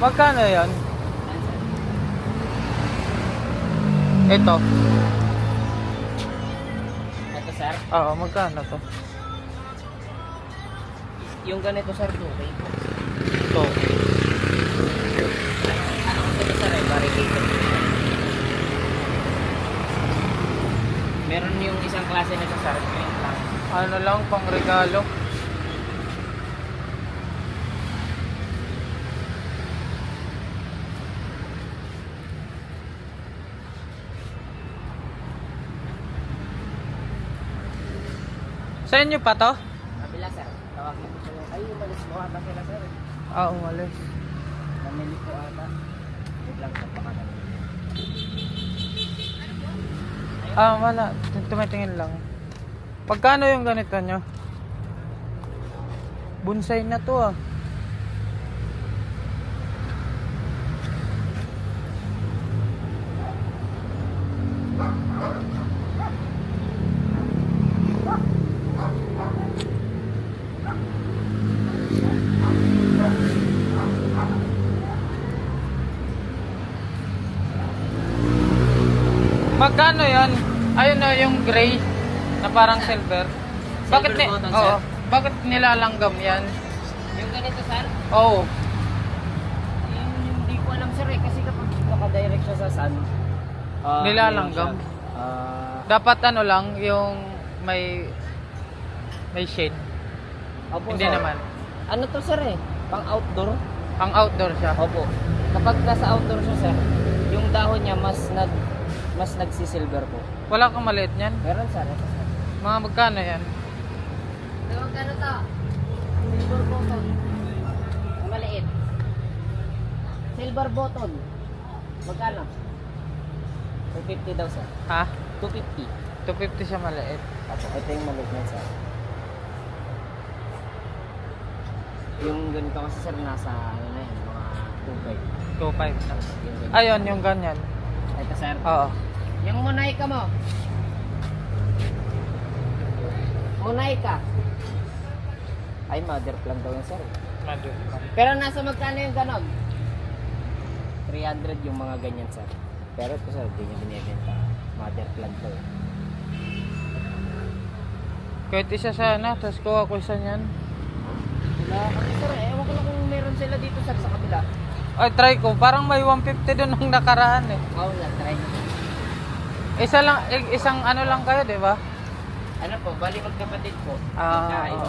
Magkano yan? Ito. Ito sir, Oo, magkano to? yung ganito sir, 2K po. Ito. Ano kasi ito sir, variegated. Meron yung isang klase nito sir, yung lang. Ano lang, pang regalo. Sa inyo pa to? Kabila sir, tawagin ko sila. Ay, umalis mo ata sila sir. Umalis. Namili ko ata. Huwag lang sa pakanan. Wala. Tumitingin lang. Pagkano yung ganito nyo? Bonsai na to ah. Magkano yan? Ayun na yung gray na parang silver. Bakit ni button, Oo. sir? Bakit nilalanggam yan? Yung ganito sir, Oo. yung hindi ko alam sir eh. Kasi kapag nakadirect siya sa sun, Nilalanggam? meron siya, Dapat ano lang yung may shade. opo, Hindi sir. naman. Ano to sir eh? Pang outdoor? Pang outdoor siya. Opo. Kapag nasa outdoor siya sir, yung dahon niya mas nagsisilver po. Wala kang maliit niyan. Meron sir, ito sir. Mga magkano yan? Magkano to? Silver button. Ang maliit. Silver button. Magkano? 250 daw sir. Ha? 250. 250 siya maliit. Opo, ito yung maliit na sir. Yung ganito kasi sir nasa ano na yun, mga 2.5. 2.5 na. Yung ganito. Ayun, yung ganyan. Ito sir. Oo. Yung Monaika mo. Monaika. Ay, mother plant daw yan sir. Pero nasa magkano yung ganon? 300 yung mga ganyan sir. Pero ito sir, hindi niya binibenta. Mother plant daw. Kahit isa sana, tapos kuha ko isa niyan. Wala kami sir, ewan ko lang kung meron sila dito sir sa kabila. Ay, try ko. Parang may 150 doon nung nakaraan eh. Oo nga, try nyo. Isang ano lang kayo, di ba? Ano po, bali magkapatid po. Ah, Magkaibang